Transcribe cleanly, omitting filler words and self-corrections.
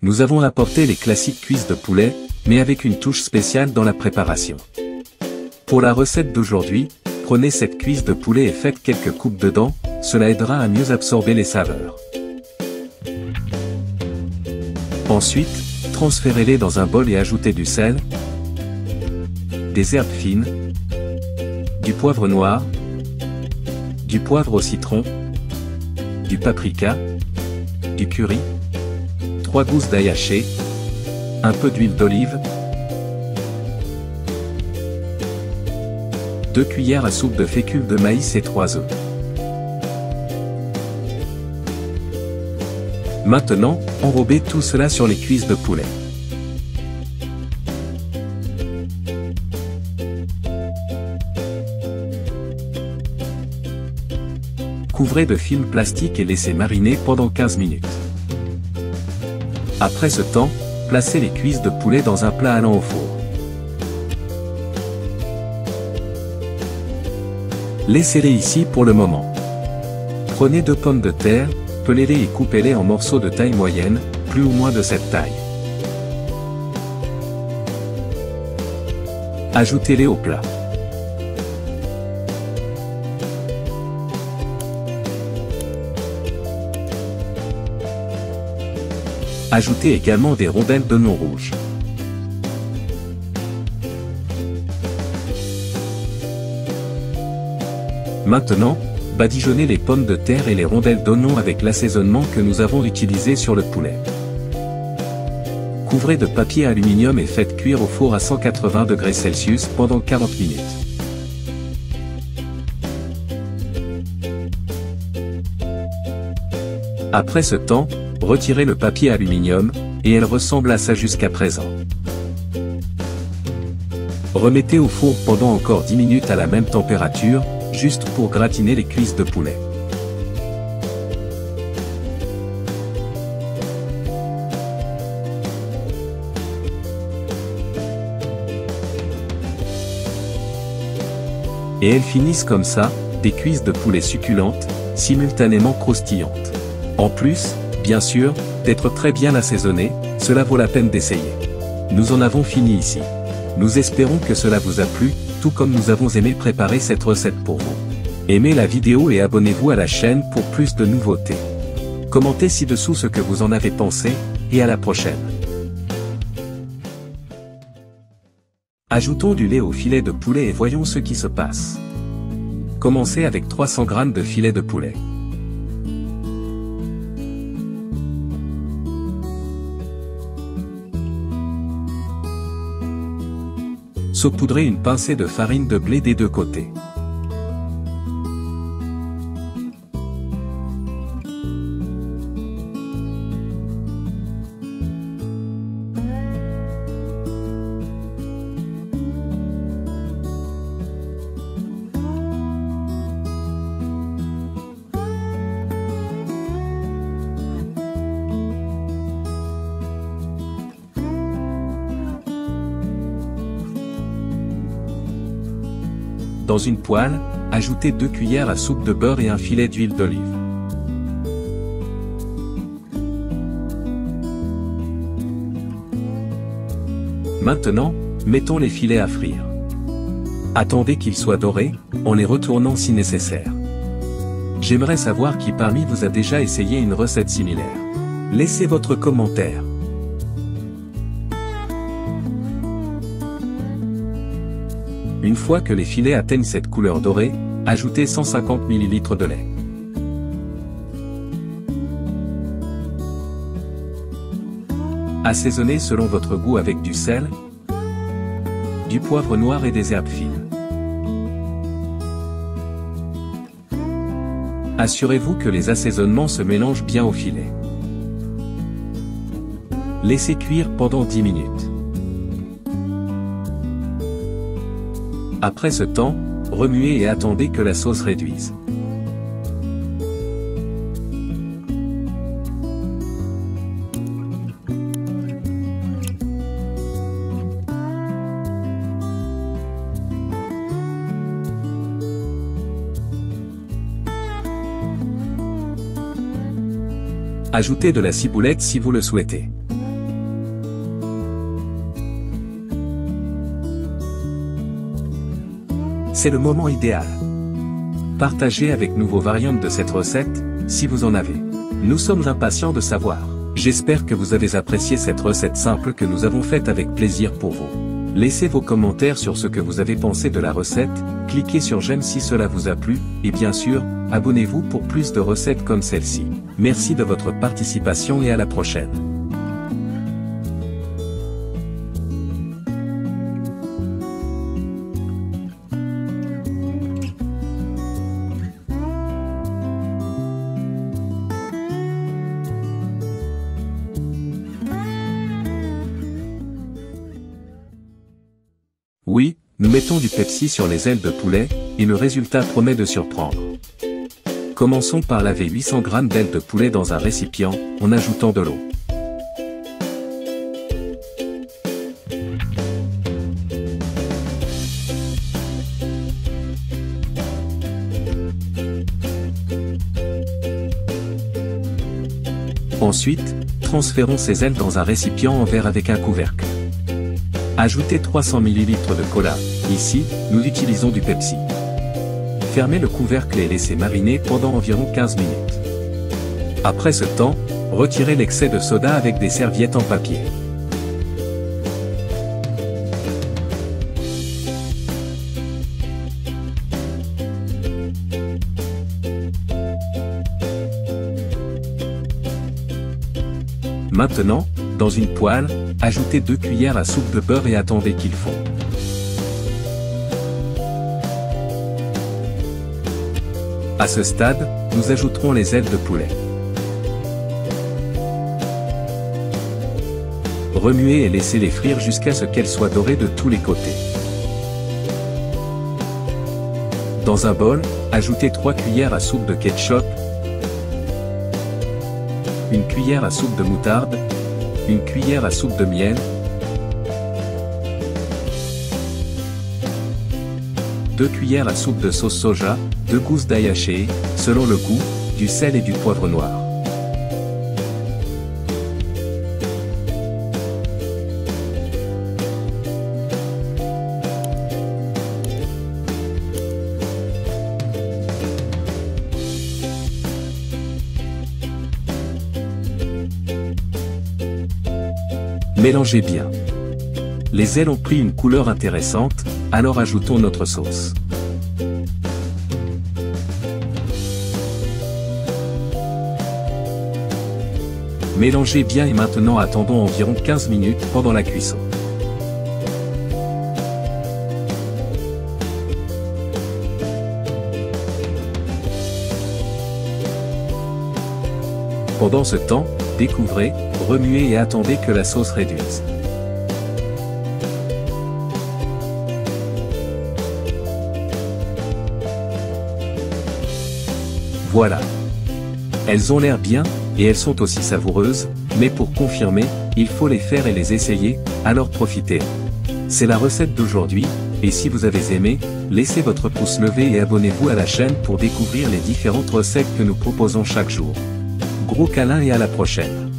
Nous avons apporté les classiques cuisses de poulet, mais avec une touche spéciale dans la préparation. Pour la recette d'aujourd'hui, prenez cette cuisse de poulet et faites quelques coupes dedans, cela aidera à mieux absorber les saveurs. Ensuite, transférez-les dans un bol et ajoutez du sel, des herbes fines, du poivre noir, du poivre au citron, du paprika, du curry, 3 gousses d'ail haché, un peu d'huile d'olive, 2 cuillères à soupe de fécule de maïs et 3 œufs. Maintenant, enrobez tout cela sur les cuisses de poulet. Couvrez de film plastique et laissez mariner pendant 15 minutes. Après ce temps, placez les cuisses de poulet dans un plat allant au four. Laissez-les ici pour le moment. Prenez 2 pommes de terre, pelez-les et coupez-les en morceaux de taille moyenne, plus ou moins de cette taille. Ajoutez-les au plat. Ajoutez également des rondelles d'oignon rouge. Maintenant, badigeonnez les pommes de terre et les rondelles d'oignon avec l'assaisonnement que nous avons utilisé sur le poulet. Couvrez de papier aluminium et faites cuire au four à 180 degrés Celsius pendant 40 minutes. Après ce temps, retirez le papier aluminium, et elle ressemble à ça jusqu'à présent. Remettez au four pendant encore 10 minutes à la même température, juste pour gratiner les cuisses de poulet. Et elles finissent comme ça, des cuisses de poulet succulentes, simultanément croustillantes. En plus, bien sûr, d'être très bien assaisonnées, cela vaut la peine d'essayer. Nous en avons fini ici. Nous espérons que cela vous a plu, tout comme nous avons aimé préparer cette recette pour vous. Aimez la vidéo et abonnez-vous à la chaîne pour plus de nouveautés. Commentez ci-dessous ce que vous en avez pensé, et à la prochaine. Ajoutons du lait au filet de poulet et voyons ce qui se passe. Commencez avec 300 g de filet de poulet. Saupoudrez une pincée de farine de blé des deux côtés. Dans une poêle, ajoutez 2 cuillères à soupe de beurre et un filet d'huile d'olive. Maintenant, mettons les filets à frire. Attendez qu'ils soient dorés, en les retournant si nécessaire. J'aimerais savoir qui parmi vous a déjà essayé une recette similaire. Laissez votre commentaire. Une fois que les filets atteignent cette couleur dorée, ajoutez 150 ml de lait. Assaisonnez selon votre goût avec du sel, du poivre noir et des herbes fines. Assurez-vous que les assaisonnements se mélangent bien au filet. Laissez cuire pendant 10 minutes. Après ce temps, remuez et attendez que la sauce réduise. Ajoutez de la ciboulette si vous le souhaitez. C'est le moment idéal. Partagez avec nous vos variantes de cette recette, si vous en avez. Nous sommes impatients de savoir. J'espère que vous avez apprécié cette recette simple que nous avons faite avec plaisir pour vous. Laissez vos commentaires sur ce que vous avez pensé de la recette, cliquez sur j'aime si cela vous a plu, et bien sûr, abonnez-vous pour plus de recettes comme celle-ci. Merci de votre participation et à la prochaine. Oui, nous mettons du Pepsi sur les ailes de poulet, et le résultat promet de surprendre. Commençons par laver 800 g d'ailes de poulet dans un récipient, en ajoutant de l'eau. Ensuite, transférons ces ailes dans un récipient en verre avec un couvercle. Ajoutez 300 ml de cola, ici, nous utilisons du Pepsi. Fermez le couvercle et laissez mariner pendant environ 15 minutes. Après ce temps, retirez l'excès de soda avec des serviettes en papier. Maintenant, dans une poêle, ajoutez 2 cuillères à soupe de beurre et attendez qu'il fonde. À ce stade, nous ajouterons les ailes de poulet. Remuez et laissez-les frire jusqu'à ce qu'elles soient dorées de tous les côtés. Dans un bol, ajoutez 3 cuillères à soupe de ketchup, une cuillère à soupe de moutarde, une cuillère à soupe de miel, 2 cuillères à soupe de sauce soja, 2 gousses d'ail haché, selon le goût, du sel et du poivre noir. Mélangez bien. Les ailes ont pris une couleur intéressante, alors ajoutons notre sauce. Mélangez bien et maintenant attendons environ 15 minutes pendant la cuisson. Pendant ce temps, découvrez, remuez et attendez que la sauce réduise. Voilà. Elles ont l'air bien, et elles sont aussi savoureuses, mais pour confirmer, il faut les faire et les essayer, alors profitez. C'est la recette d'aujourd'hui, et si vous avez aimé, laissez votre pouce levé et abonnez-vous à la chaîne pour découvrir les différentes recettes que nous proposons chaque jour. Gros câlin et à la prochaine.